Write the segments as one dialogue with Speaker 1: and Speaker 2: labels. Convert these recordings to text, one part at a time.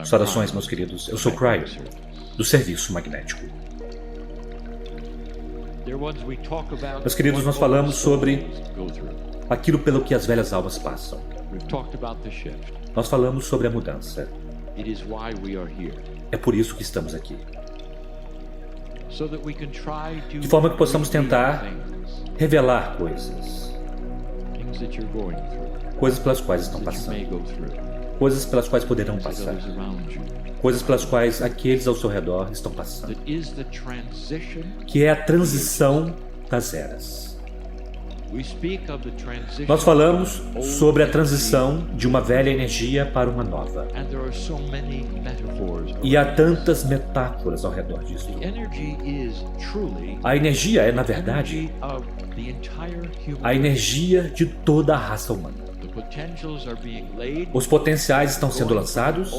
Speaker 1: Saudações, meus queridos. Eu sou Cryo, do Serviço Magnético. Meus queridos, nós falamos sobre aquilo pelo que as velhas almas passam. Nós falamos sobre a mudança. É por isso que estamos aqui. De forma que possamos tentar revelar coisas pelas quais estão passando, coisas pelas quais poderão passar, coisas pelas quais aqueles ao seu redor estão passando, que é a transição das eras. Nós falamos sobre a transição de uma velha energia para uma nova. E há tantas metáforas ao redor disso. A energia é, na verdade, a energia de toda a raça humana. Os potenciais estão sendo lançados,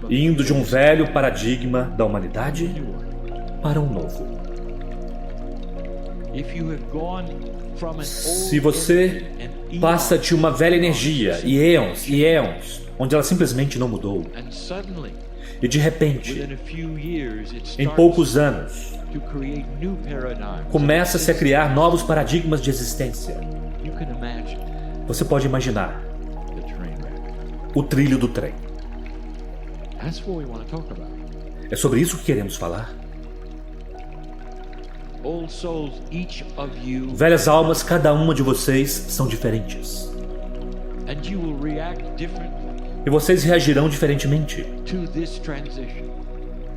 Speaker 1: indo de um velho paradigma da humanidade para um novo. Se você passa de uma velha energia e éons, onde ela simplesmente não mudou, e de repente, em poucos anos, começa-se a criar novos paradigmas de existência, você pode imaginar o trilho do trem. É sobre isso que queremos falar. Velhas almas, cada uma de vocês são diferentes. E vocês reagirão diferentemente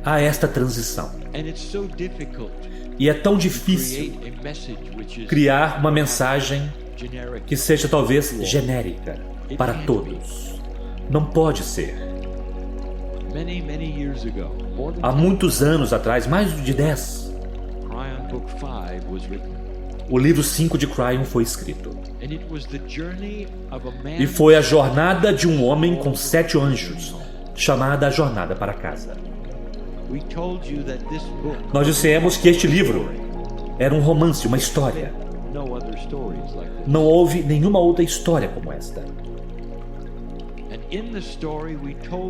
Speaker 1: a esta transição. E é tão difícil criar uma mensagem que seja talvez genérica para todos. Não pode ser. Há muitos anos atrás, mais de 10, o livro 5 de Cryon foi escrito. E foi a jornada de um homem com 7 anjos, chamada A Jornada para Casa. Nós dissemos que este livro era um romance, uma história. Não houve nenhuma outra história como esta.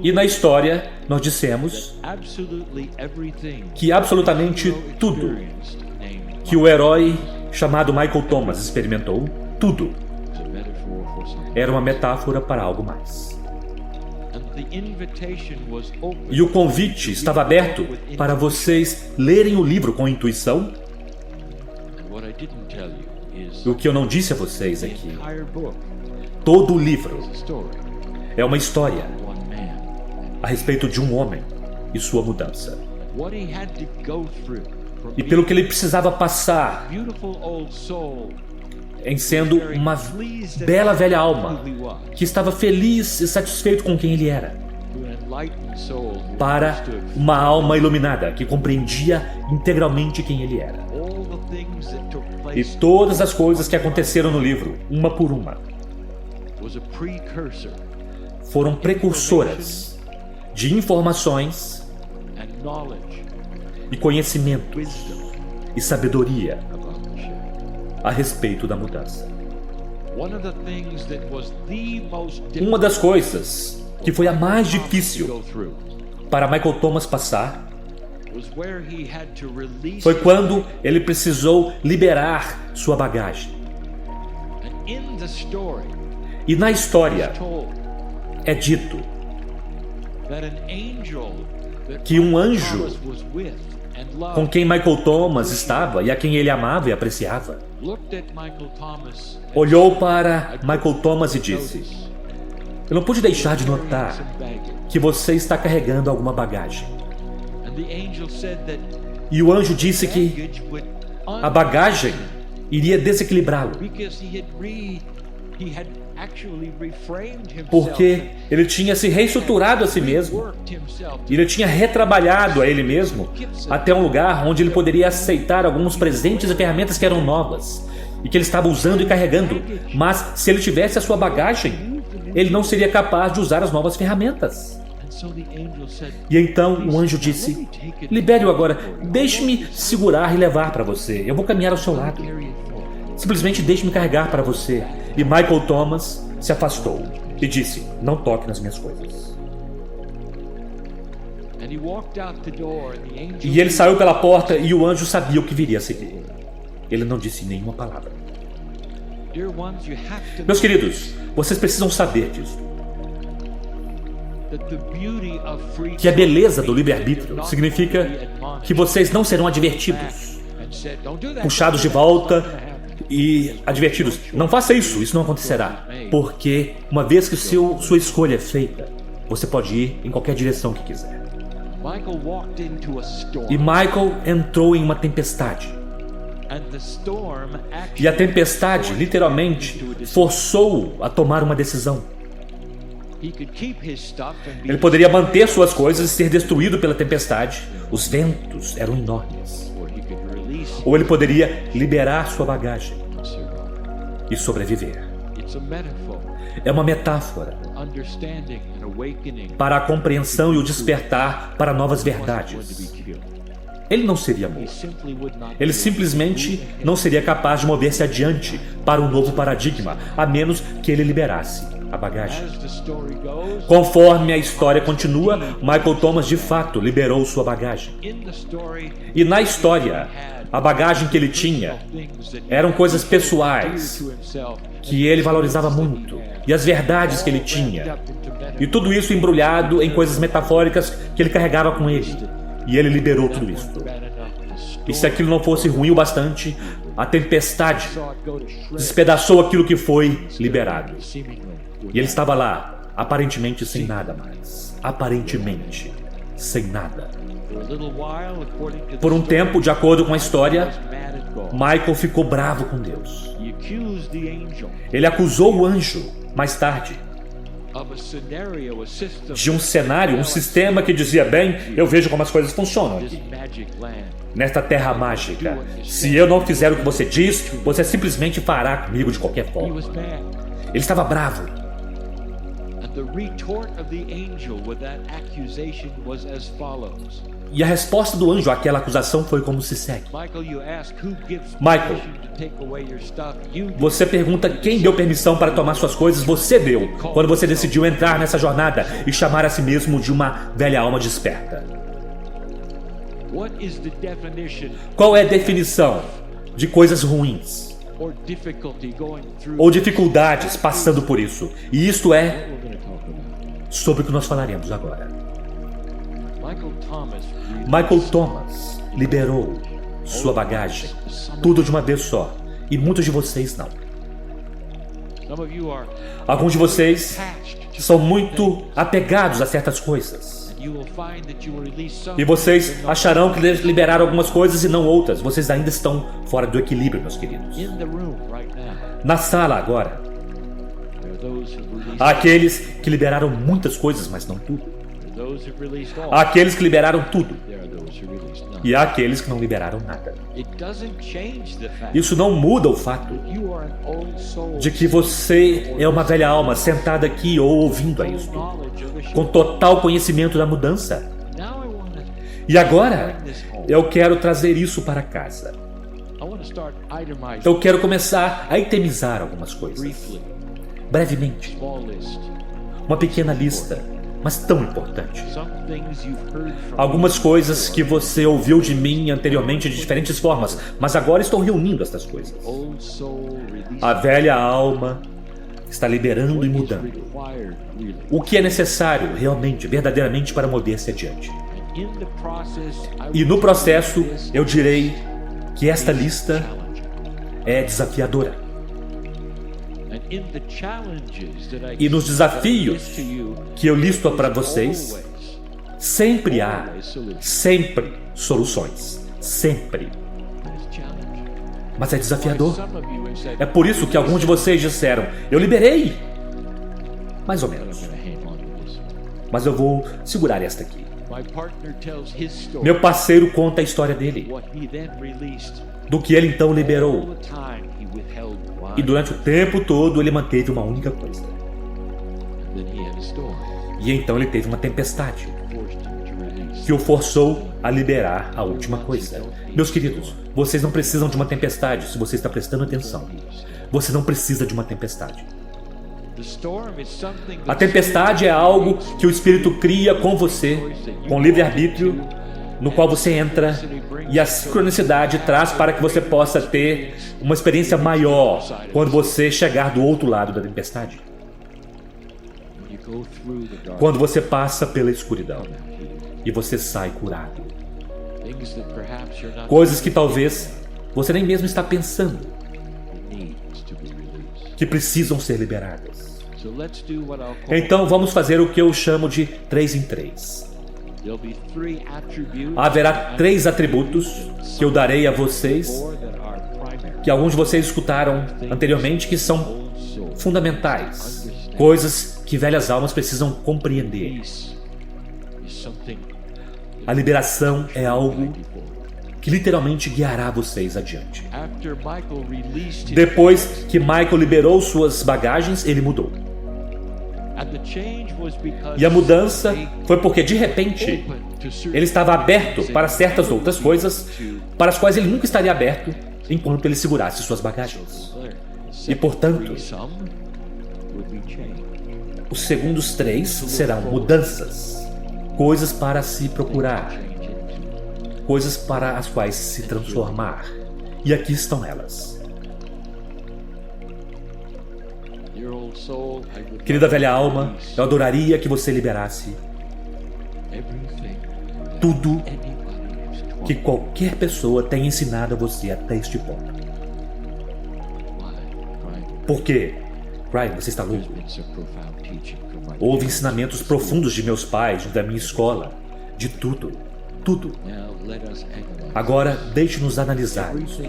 Speaker 1: E na história nós dissemos que absolutamente tudo que o herói chamado Michael Thomas experimentou, tudo, era uma metáfora para algo mais. E o convite estava aberto para vocês lerem o livro com intuição. E o que eu não disse a vocês aqui, todo o livro é uma história a respeito de um homem e sua mudança. E pelo que ele precisava passar em sendo uma bela velha alma que estava feliz e satisfeito com quem ele era, para uma alma iluminada que compreendia integralmente quem ele era. E todas as coisas que aconteceram no livro, uma por uma, foram precursoras de informações e conhecimentos e sabedoria a respeito da mudança. Uma das coisas que foi a mais difícil para Michael Thomas passar foi quando ele precisou liberar sua bagagem. E na história é dito que um anjo com quem Michael Thomas estava e a quem ele amava e apreciava olhou para Michael Thomas e disse: eu não pude deixar de notar que você está carregando alguma bagagem. E o anjo disse que a bagagem iria desequilibrá-lo, porque ele tinha se reestruturado a si mesmo, e ele tinha retrabalhado a ele mesmo até um lugar onde ele poderia aceitar alguns presentes e ferramentas que eram novas e que ele estava usando e carregando. Mas se ele tivesse a sua bagagem, ele não seria capaz de usar as novas ferramentas. E então o anjo disse: libere-o agora, deixe-me segurar e levar para você, eu vou caminhar ao seu lado. Simplesmente deixe-me carregar para você. E Michael Thomas se afastou e disse: não toque nas minhas coisas. E ele saiu pela porta e o anjo sabia o que viria a seguir. Ele não disse nenhuma palavra. Meus queridos, vocês precisam saber disso. Que a beleza do livre-arbítrio significa que vocês não serão advertidos, puxados de volta e advertidos. Não faça isso, isso não acontecerá. Porque uma vez que sua escolha é feita, você pode ir em qualquer direção que quiser. E Michael entrou em uma tempestade. E a tempestade, literalmente, forçou-o a tomar uma decisão. Ele poderia manter suas coisas e ser destruído pela tempestade. Os ventos eram enormes. Ou ele poderia liberar sua bagagem e sobreviver. É uma metáfora para a compreensão e o despertar para novas verdades. Ele não seria morto. Ele simplesmente não seria capaz de mover-se adiante para um novo paradigma, a menos que ele liberasse a bagagem. Conforme a história continua, Michael Thomas de fato liberou sua bagagem. E na história, a bagagem que ele tinha eram coisas pessoais que ele valorizava muito, e as verdades que ele tinha, e tudo isso embrulhado em coisas metafóricas que ele carregava com ele. E ele liberou tudo isso. E se aquilo não fosse ruim o bastante, a tempestade despedaçou aquilo que foi liberado. E ele estava lá, aparentemente sem nada mais. Aparentemente sem nada. Por um tempo, de acordo com a história, Michael ficou bravo com Deus. Ele acusou o anjo, mais tarde, de um cenário, um sistema que dizia: bem, eu vejo como as coisas funcionam aqui, nesta terra mágica. Se eu não fizer o que você diz, você simplesmente fará comigo de qualquer forma. Ele estava bravo. E a resposta do anjo àquela acusação foi como se segue: Michael, você pergunta quem deu permissão para tomar suas coisas. Você deu, quando você decidiu entrar nessa jornada e chamar a si mesmo de uma velha alma desperta. Qual é a definição de coisas ruins ou dificuldades passando por isso? E isto é sobre o que nós falaremos agora. Michael Thomas liberou sua bagagem, tudo de uma vez só, e muitos de vocês não. Alguns de vocês são muito apegados a certas coisas, e vocês acharão que liberaram algumas coisas e não outras. Vocês ainda estão fora do equilíbrio, meus queridos. Na sala agora, há aqueles que liberaram muitas coisas, mas não tudo. Há aqueles que liberaram tudo, e há aqueles que não liberaram nada. Isso não muda o fato de que você é uma velha alma sentada aqui ou ouvindo a isso, com total conhecimento da mudança. E agora eu quero trazer isso para casa. Eu quero começar a itemizar algumas coisas, brevemente. Uma pequena lista, mas tão importante. Algumas coisas que você ouviu de mim anteriormente de diferentes formas, mas agora estou reunindo estas coisas. A velha alma está liberando e mudando o que é necessário realmente, verdadeiramente, para mover-se adiante. E no processo, eu direi que esta lista é desafiadora. E nos desafios que eu listo para vocês, sempre há soluções. Sempre. Mas é desafiador. É por isso que alguns de vocês disseram: eu liberei. Mais ou menos. Mas eu vou segurar esta aqui. Meu parceiro conta a história dele, do que ele então liberou. E durante o tempo todo ele manteve uma única coisa. E então ele teve uma tempestade que o forçou a liberar a última coisa. Meus queridos, vocês não precisam de uma tempestade se você está prestando atenção. Você não precisa de uma tempestade. A tempestade é algo que o Espírito cria com você, com livre-arbítrio, no qual você entra, e a sincronicidade traz para que você possa ter uma experiência maior quando você chegar do outro lado da tempestade. Quando você passa pela escuridão e você sai curado. Coisas que talvez você nem mesmo está pensando que precisam ser liberadas. Então vamos fazer o que eu chamo de 3 em 3. Haverá 3 atributos que eu darei a vocês, que alguns de vocês escutaram anteriormente, que são fundamentais, coisas que velhas almas precisam compreender. A liberação é algo que literalmente guiará vocês adiante. Depois que Michael liberou suas bagagens, ele mudou. E a mudança foi porque, de repente, ele estava aberto para certas outras coisas para as quais ele nunca estaria aberto enquanto ele segurasse suas bagagens. E, portanto, os segundos 3 serão mudanças, coisas para se procurar, coisas para as quais se transformar. E aqui estão elas. Querida velha alma, eu adoraria que você liberasse tudo que qualquer pessoa tenha ensinado a você até este ponto. Por quê? Brian, você está louco? Houve ensinamentos profundos de meus pais, da minha escola, de tudo. Agora, deixe-nos analisar isso.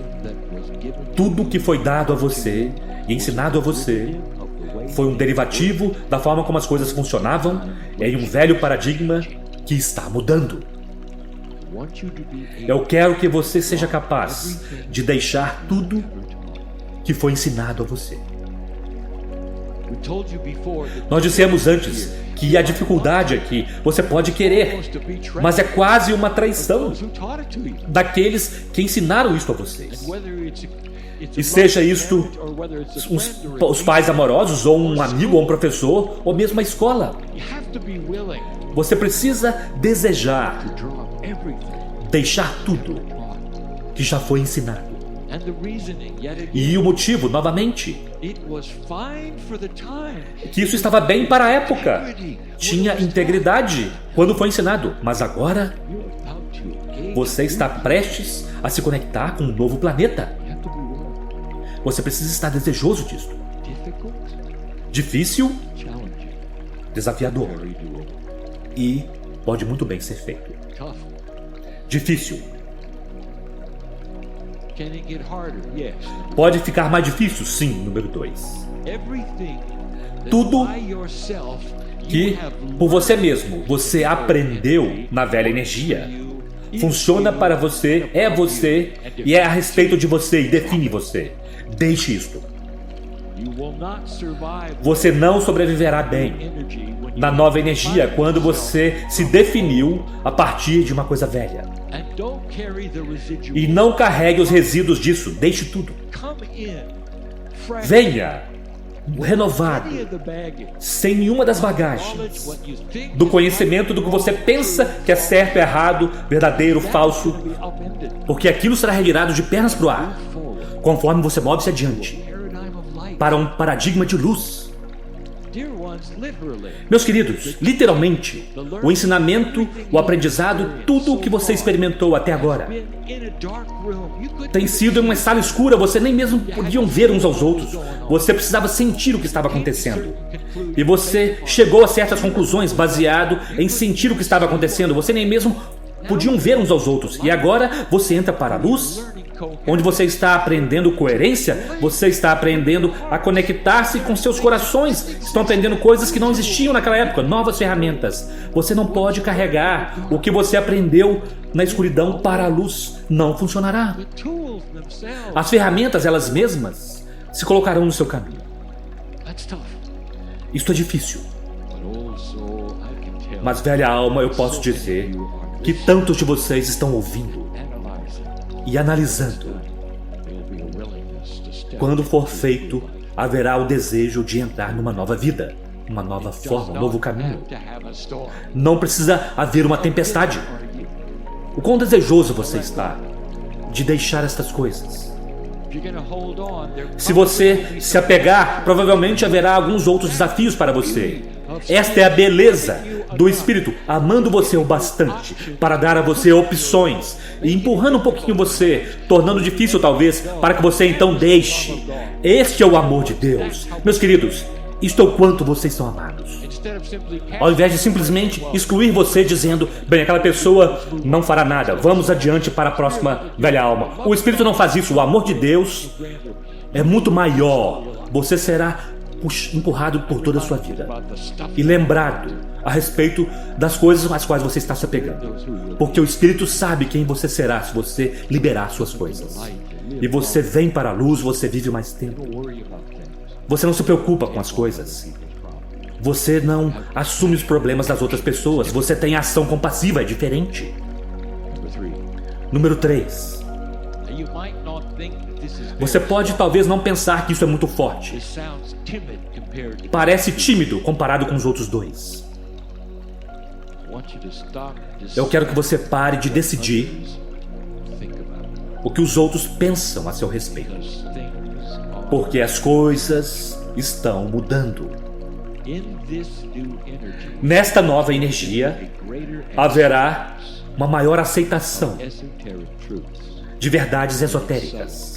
Speaker 1: Tudo que foi dado a você e ensinado a você foi um derivativo da forma como as coisas funcionavam em um velho paradigma que está mudando. Eu quero que você seja capaz de deixar tudo que foi ensinado a você. Nós dissemos antes que a dificuldade aqui você pode querer, mas é quase uma traição daqueles que ensinaram isso a vocês. E seja isto os pais amorosos, ou um amigo, ou um professor, ou mesmo a escola. Você precisa desejar deixar tudo que já foi ensinado. E o motivo, novamente, que isso estava bem para a época. Tinha integridade quando foi ensinado. Mas agora, você está prestes a se conectar com um novo planeta. Você precisa estar desejoso disso. Difícil, desafiador. E pode muito bem ser feito. Difícil. Pode ficar mais difícil? Sim, número 2. Tudo que por você mesmo você aprendeu na velha energia funciona para você, é você e é a respeito de você e define você. Deixe isto. Você não sobreviverá bem na nova energia quando você se definiu a partir de uma coisa velha. E não carregue os resíduos disso. Deixe tudo. Venha renovado, sem nenhuma das bagagens do conhecimento do que você pensa que é certo, errado, verdadeiro, falso, porque aquilo será revirado de pernas para o ar conforme você move-se adiante para um paradigma de luz. Meus queridos, literalmente, o ensinamento, o aprendizado, tudo o que você experimentou até agora tem sido em uma sala escura. Você nem mesmo podiam ver uns aos outros. Você precisava sentir o que estava acontecendo. E você chegou a certas conclusões baseado em sentir o que estava acontecendo. Você nem mesmo podiam ver uns aos outros. E agora você entra para a luz, onde você está aprendendo coerência, você está aprendendo a conectar-se com seus corações, estão aprendendo coisas que não existiam naquela época, novas ferramentas. Você não pode carregar o que você aprendeu na escuridão para a luz, não funcionará. As ferramentas, elas mesmas, se colocarão no seu caminho. Isto é difícil. Mas, velha alma, eu posso dizer que tantos de vocês estão ouvindo e analisando. Quando for feito haverá o desejo de entrar numa nova vida, uma nova forma, um novo caminho. Não precisa haver uma tempestade. O quão desejoso você está de deixar estas coisas? Se você se apegar, provavelmente haverá alguns outros desafios para você. Esta é a beleza do Espírito, amando você o bastante para dar a você opções e empurrando um pouquinho você, tornando difícil talvez, para que você então deixe. Este é o amor de Deus. Meus queridos, isto é o quanto vocês são amados. Ao invés de simplesmente excluir você dizendo, bem, aquela pessoa não fará nada, vamos adiante para a próxima velha alma. O Espírito não faz isso. O amor de Deus é muito maior. Você será empurrado por toda a sua vida e lembrado a respeito das coisas às quais você está se apegando, porque o Espírito sabe quem você será se você liberar suas coisas. E você vem para a luz, você vive mais tempo. Você não se preocupa com as coisas. Você não assume os problemas das outras pessoas. Você tem ação compassiva, é diferente. Número 3. Você pode talvez não pensar que isso é muito forte. Parece tímido comparado com os outros dois. Eu quero que você pare de decidir o que os outros pensam a seu respeito. Porque as coisas estão mudando. Nesta nova energia, haverá uma maior aceitação de verdades esotéricas.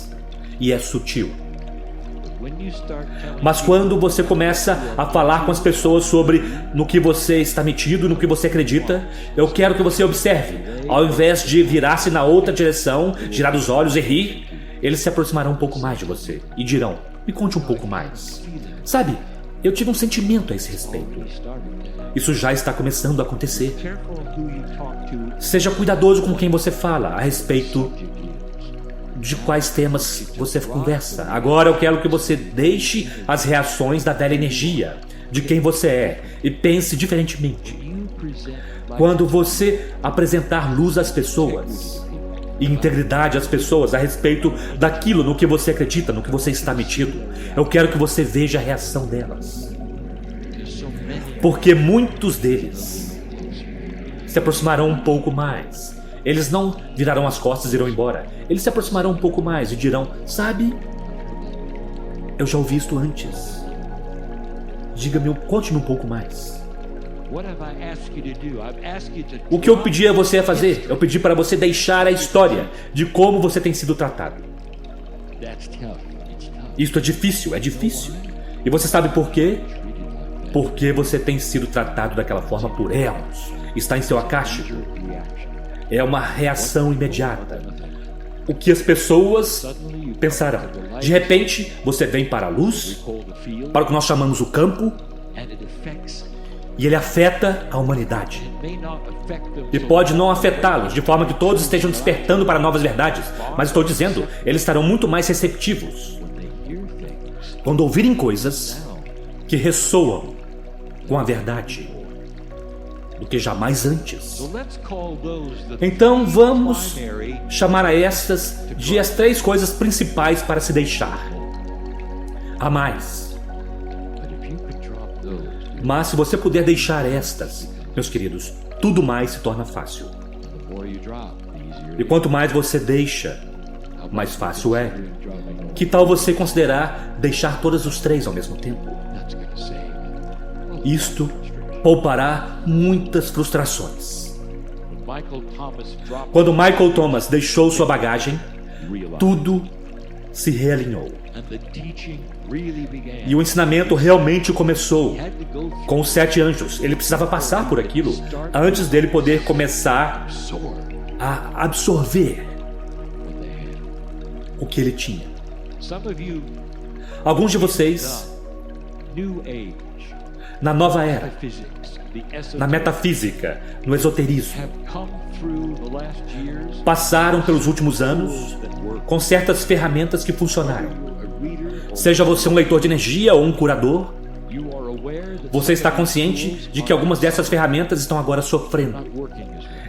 Speaker 1: E é sutil. Mas quando você começa a falar com as pessoas sobre no que você está metido, no que você acredita, eu quero que você observe. Ao invés de virar-se na outra direção, girar os olhos e rir, eles se aproximarão um pouco mais de você e dirão, me conte um pouco mais. Sabe, eu tive um sentimento a esse respeito. Isso já está começando a acontecer. Seja cuidadoso com quem você fala a respeito de quais temas você conversa. Agora eu quero que você deixe as reações da velha energia, de quem você é, e pense diferentemente. Quando você apresentar luz às pessoas e integridade às pessoas a respeito daquilo no que você acredita, no que você está metido, eu quero que você veja a reação delas. Porque muitos deles se aproximarão um pouco mais. Eles não virarão as costas e irão embora. Eles se aproximarão um pouco mais e dirão, sabe, eu já ouvi isto antes. Diga-me, conte-me um pouco mais. O que eu pedi a você a fazer? Eu pedi para você deixar a história de como você tem sido tratado. Isto é difícil. E você sabe por quê? Porque você tem sido tratado daquela forma por eons. Está em seu acástico. É uma reação imediata. O que as pessoas pensarão. De repente, você vem para a luz, para o que nós chamamos o campo, e ele afeta a humanidade. E pode não afetá-los, de forma que todos estejam despertando para novas verdades. Mas estou dizendo, eles estarão muito mais receptivos quando ouvirem coisas que ressoam com a verdade do que jamais antes. Então vamos chamar a estas de as 3 coisas principais para se deixar. Há mais. Mas se você puder deixar estas, meus queridos, tudo mais se torna fácil. E quanto mais você deixa, mais fácil é. Que tal você considerar deixar todas os 3 ao mesmo tempo? Isto poupará muitas frustrações. Quando Michael Thomas deixou sua bagagem, tudo se realinhou. E o ensinamento realmente começou com os 7 anjos. Ele precisava passar por aquilo antes dele poder começar a absorver o que ele tinha. Alguns de vocês, na nova era, na metafísica, no esoterismo, passaram pelos últimos anos com certas ferramentas que funcionaram. Seja você um leitor de energia ou um curador, Você está consciente de que algumas dessas ferramentas estão agora sofrendo.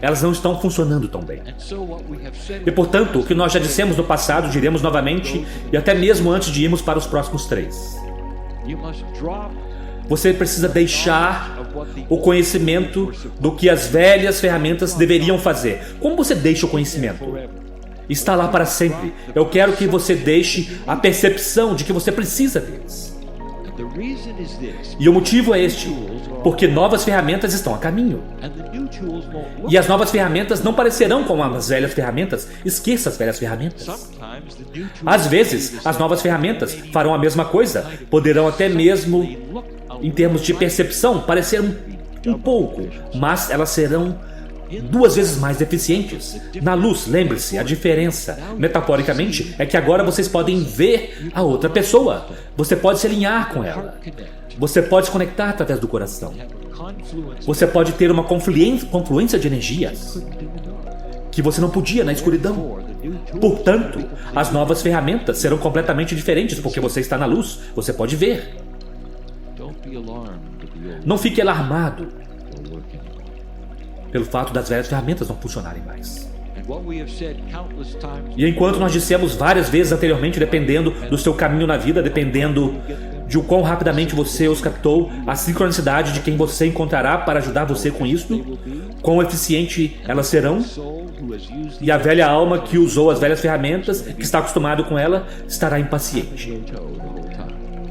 Speaker 1: Elas não estão funcionando tão bem. E, portanto, o que nós já dissemos no passado, diremos novamente, e até mesmo antes de irmos para os próximos 3. Você precisa deixar o conhecimento do que as velhas ferramentas deveriam fazer. Como você deixa o conhecimento? Está lá para sempre. Eu quero que você deixe a percepção de que você precisa deles. E o motivo é este, porque novas ferramentas estão a caminho. E as novas ferramentas não parecerão como as velhas ferramentas. Esqueça as velhas ferramentas. Às vezes, as novas ferramentas farão a mesma coisa. Poderão até mesmo, em termos de percepção, parecer um pouco, mas elas serão 2 vezes mais eficientes. Na luz, lembre-se, a diferença, metaforicamente, é que agora vocês podem ver a outra pessoa. Você pode se alinhar com ela. Você pode se conectar através do coração. Você pode ter uma confluência de energias que você não podia na escuridão. Portanto, as novas ferramentas serão completamente diferentes porque você está na luz. Você pode ver. Não fique alarmado pelo fato das velhas ferramentas não funcionarem mais. E enquanto nós dissemos várias vezes anteriormente, dependendo do seu caminho na vida, dependendo de o quão rapidamente você os captou, a sincronicidade de quem você encontrará para ajudar você com isso, quão eficiente elas serão, e a velha alma que usou as velhas ferramentas, que está acostumado com ela, estará impaciente,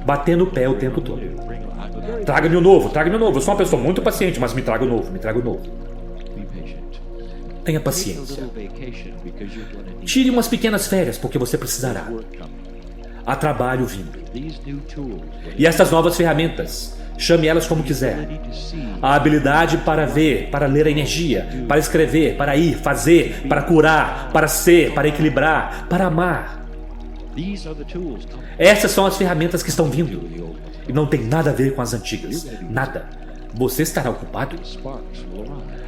Speaker 1: batendo o pé o tempo todo. Traga-me o novo, traga-me o novo. Eu sou uma pessoa muito paciente, mas me traga o novo, me traga o novo. Tenha paciência. Tire umas pequenas férias, porque você precisará. Há trabalho vindo. E essas novas ferramentas, chame elas como quiser. A habilidade para ver, para ler a energia, para escrever, para ir, fazer, para curar, para ser, para equilibrar, para amar. Essas são as ferramentas que estão vindo. E não tem nada a ver com as antigas. Nada. Você estará ocupado.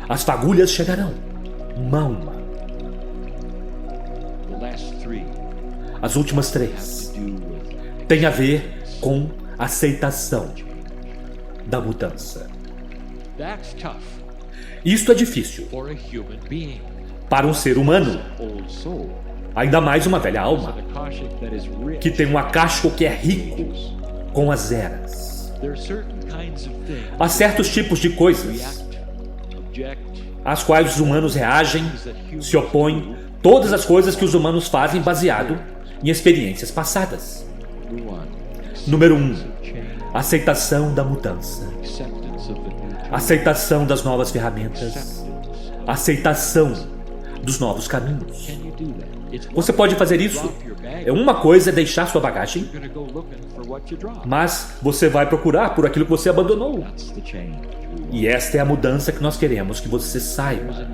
Speaker 1: As fagulhas chegarão. Uma a uma. As últimas 3 têm a ver com aceitação da mudança. Isto é difícil para um ser humano, ainda mais uma velha alma, que tem um acástico que é rico com as eras. Há certos tipos de coisas às quais os humanos reagem, se opõem, todas as coisas que os humanos fazem baseado em experiências passadas. Número 1. Aceitação da mudança. Aceitação das novas ferramentas. Aceitação dos novos caminhos. Você pode fazer isso. Uma coisa é deixar sua bagagem, mas você vai procurar por aquilo que você abandonou. E esta é a mudança que nós queremos que você saiba.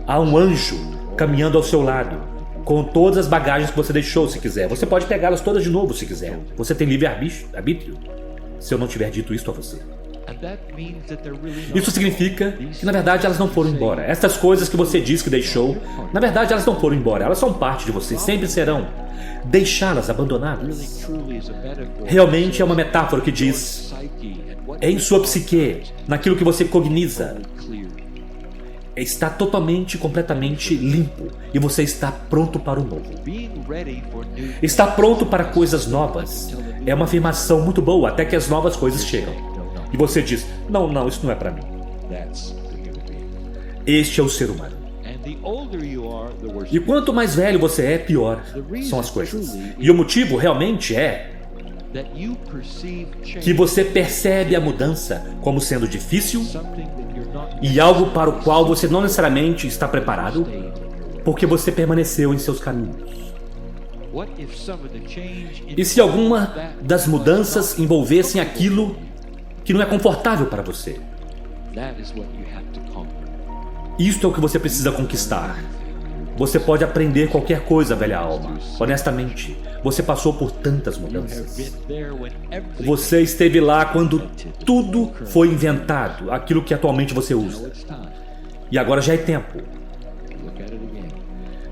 Speaker 1: Há um anjo caminhando ao seu lado, com todas as bagagens que você deixou, se quiser. Você pode pegá-las todas de novo, se quiser. Você tem livre-arbítrio, se eu não tiver dito isso a você. Isso significa que, na verdade, elas não foram embora. Essas coisas que você diz que deixou, na verdade, elas não foram embora. Elas são parte de você, sempre serão. Deixá-las abandonadas realmente é uma metáfora que diz: é em sua psique, naquilo que você cogniza, está totalmente, completamente limpo e você está pronto para o novo. Está pronto para coisas novas é uma afirmação muito boa até que as novas coisas chegam. E você diz: não, isso não é para mim. Este é o ser humano. E quanto mais velho você é, pior são as coisas. E o motivo realmente é que você percebe a mudança como sendo difícil e algo para o qual você não necessariamente está preparado, porque você permaneceu em seus caminhos. E se alguma das mudanças envolvessem aquilo que não é confortável para você? Isto é o que você precisa conquistar. Você pode aprender qualquer coisa, velha alma. Honestamente, você passou por tantas mudanças. Você esteve lá quando tudo foi inventado, aquilo que atualmente você usa. E agora já é tempo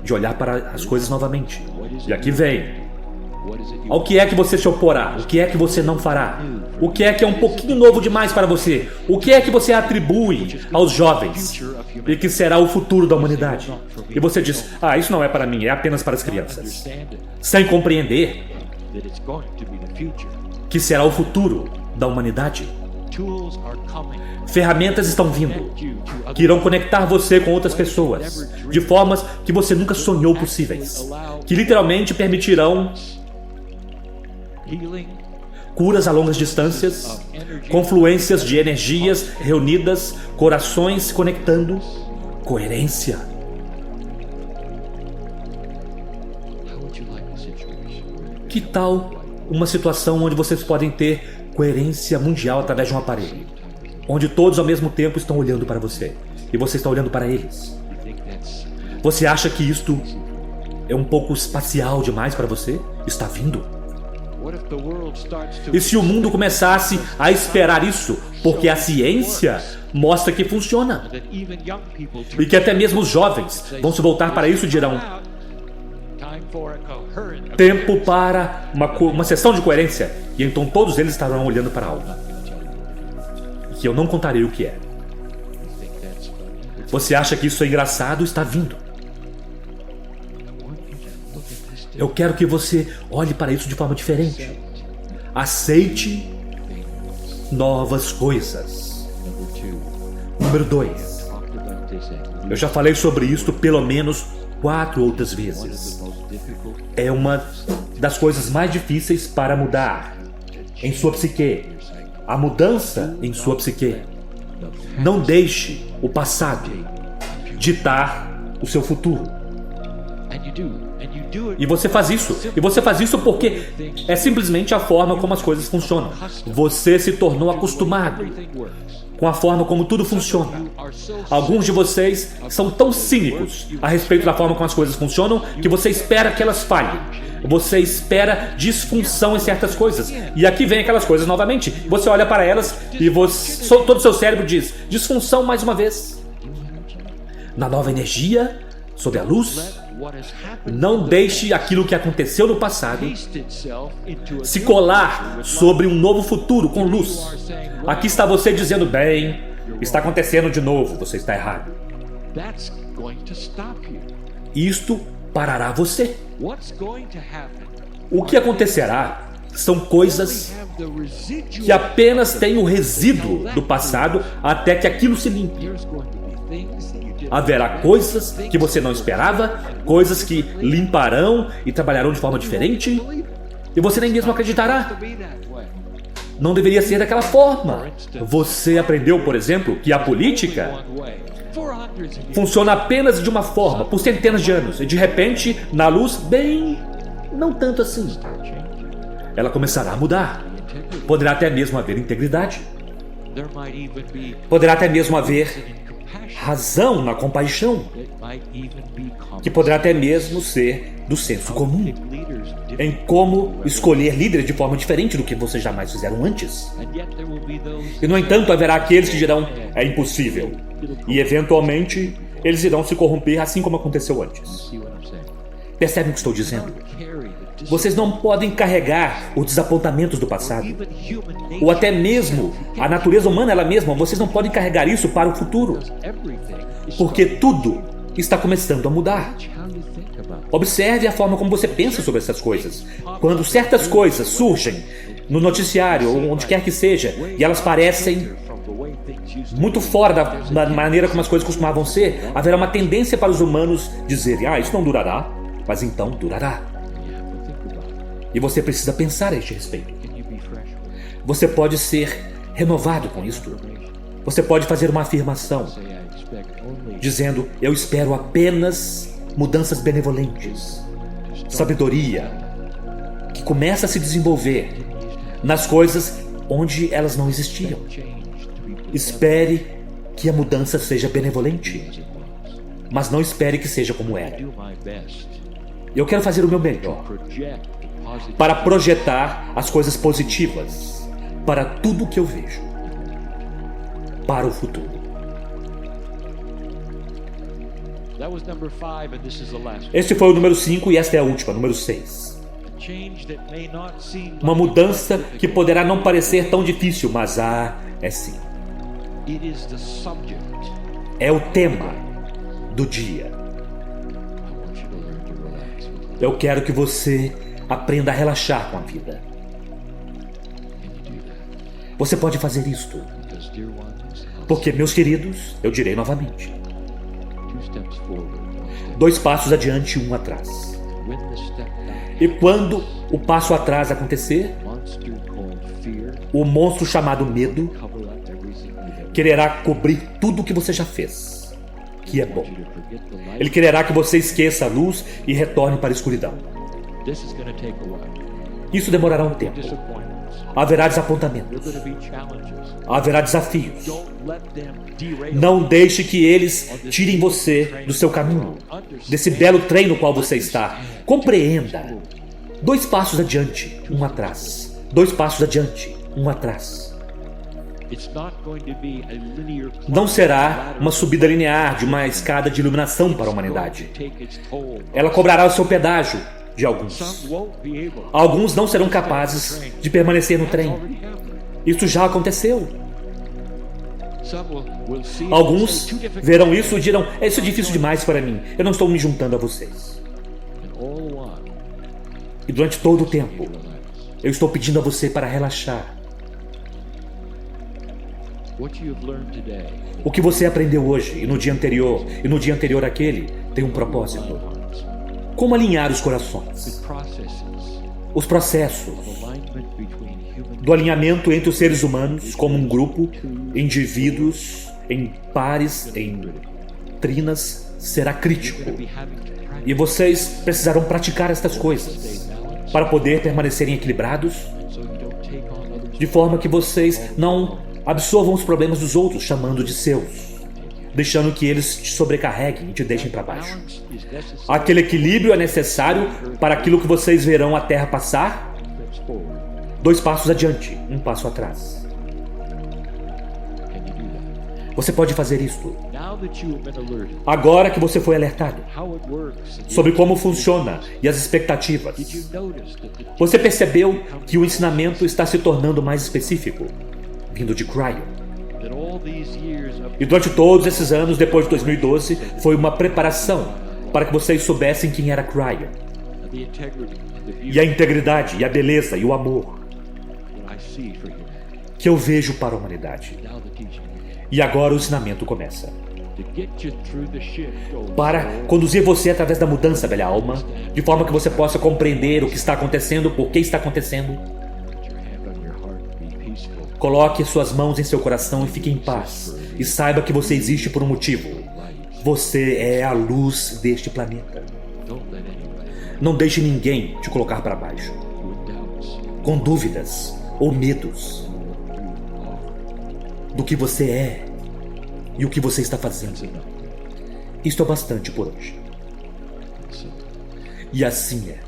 Speaker 1: de olhar para as coisas novamente. E aqui vem Ao que é que você se oporá? O que é que você não fará? O que é um pouquinho novo demais para você? O que é que você atribui aos jovens e que será o futuro da humanidade? E você diz, isso não é para mim, é apenas para as crianças. Sem compreender que será o futuro da humanidade. Ferramentas estão vindo que irão conectar você com outras pessoas de formas que você nunca sonhou possíveis, que literalmente permitirão curas a longas distâncias, confluências de energias reunidas, corações se conectando, coerência. Que tal uma situação onde vocês podem ter coerência mundial através de um aparelho, onde todos ao mesmo tempo estão olhando para você e você está olhando para eles? Você acha que isto é um pouco espacial demais para você? Está vindo. E se o mundo começasse a esperar isso, porque a ciência mostra que funciona, e que até mesmo os jovens vão se voltar para isso e dirão: tempo para uma sessão de coerência, e então todos eles estarão olhando para algo que eu não contarei o que é. Você acha que isso é engraçado? Está vindo. Eu quero que você olhe para isso de forma diferente. Aceite novas coisas. Número 2. Eu já falei sobre isso pelo menos 4 outras vezes. É uma das coisas mais difíceis para mudar em sua psique. A mudança em sua psique. Não deixe o passado ditar o seu futuro. E você faz isso. E você faz isso porque é simplesmente a forma como as coisas funcionam. Você se tornou acostumado com a forma como tudo funciona. Alguns de vocês são tão cínicos a respeito da forma como as coisas funcionam que você espera que elas falhem. Você espera disfunção em certas coisas. E aqui vem aquelas coisas novamente. Você olha para elas e todo o seu cérebro diz: disfunção mais uma vez. Na nova energia, sob a luz, não deixe aquilo que aconteceu no passado se colar sobre um novo futuro com luz. Aqui está você dizendo: bem, está acontecendo de novo, você está errado. Isto parará você. O que acontecerá são coisas que apenas têm o resíduo do passado até que aquilo se limpe. Haverá coisas que você não esperava, coisas que limparão e trabalharão de forma diferente, e você nem mesmo acreditará. Não deveria ser daquela forma. Você aprendeu, por exemplo, que a política funciona apenas de uma forma por centenas de anos, e de repente, na luz, bem, não tanto assim. Ela começará a mudar. Poderá até mesmo haver integridade. Poderá até mesmo haver razão na compaixão, que poderá até mesmo ser do senso comum, em como escolher líderes de forma diferente do que vocês jamais fizeram antes. E no entanto haverá aqueles que dirão: é impossível, e eventualmente eles irão se corromper assim como aconteceu antes. Percebem o que estou dizendo? Vocês não podem carregar os desapontamentos do passado, ou até mesmo a natureza humana ela mesma. Vocês não podem carregar isso para o futuro, porque tudo está começando a mudar. Observe a forma como você pensa sobre essas coisas. Quando certas coisas surgem no noticiário ou onde quer que seja, e elas parecem muito fora da maneira como as coisas costumavam ser, haverá uma tendência para os humanos dizerem: isso não durará, mas então durará. E você precisa pensar a este respeito. Você pode ser renovado com isto. Você pode fazer uma afirmação dizendo: eu espero apenas mudanças benevolentes, sabedoria que começa a se desenvolver nas coisas onde elas não existiam. Espere que a mudança seja benevolente, mas não espere que seja como era. Eu quero fazer o meu melhor para projetar as coisas positivas para tudo que eu vejo, para o futuro. Este foi o número 5 e esta é a última, número 6. Uma mudança que poderá não parecer tão difícil, mas é sim. É o tema do dia. Eu quero que você aprenda a relaxar com a vida. Você pode fazer isto. Porque, meus queridos, eu direi novamente: 2 passos adiante, 1 atrás. E quando o passo atrás acontecer, o monstro chamado medo quererá cobrir tudo o que você já fez, que é bom. Ele quererá que você esqueça a luz e retorne para a escuridão. Isso demorará um tempo. Haverá desapontamentos. Haverá desafios. Não deixe que eles tirem você do seu caminho, desse belo trem no qual você está. Compreenda. 2 passos adiante, 1 atrás. 2 passos adiante, 1 atrás. Não será uma subida linear de uma escada de iluminação para a humanidade. Ela cobrará o seu pedágio de alguns. Alguns não serão capazes de permanecer no trem. Isso já aconteceu. Alguns verão isso e dirão: isso é difícil demais para mim, eu não estou me juntando a vocês. E durante todo o tempo, eu estou pedindo a você para relaxar. O que você aprendeu hoje, e no dia anterior, e no dia anterior àquele, tem um propósito. Como alinhar os corações? Os processos do alinhamento entre os seres humanos como um grupo, indivíduos, em pares, em trinas, será crítico. E vocês precisarão praticar estas coisas para poder permanecerem equilibrados, de forma que vocês não absorvam os problemas dos outros chamando de seus, deixando que eles te sobrecarreguem e te deixem para baixo. Aquele equilíbrio é necessário para aquilo que vocês verão a Terra passar. 2 passos adiante, 1 passo atrás. Você pode fazer isto. Agora que você foi alertado sobre como funciona e as expectativas, você percebeu que o ensinamento está se tornando mais específico, vindo de Cryo. E durante todos esses anos, depois de 2012, foi uma preparação para que vocês soubessem quem era Cryo. E a integridade, e a beleza, e o amor que eu vejo para a humanidade. E agora o ensinamento começa. Para conduzir você através da mudança, velha alma, de forma que você possa compreender o que está acontecendo, por que está acontecendo. Coloque suas mãos em seu coração e fique em paz. E saiba que você existe por um motivo. Você é a luz deste planeta. Não deixe ninguém te colocar para baixo, com dúvidas ou medos do que você é e o que você está fazendo. Isto é bastante por hoje. E assim é.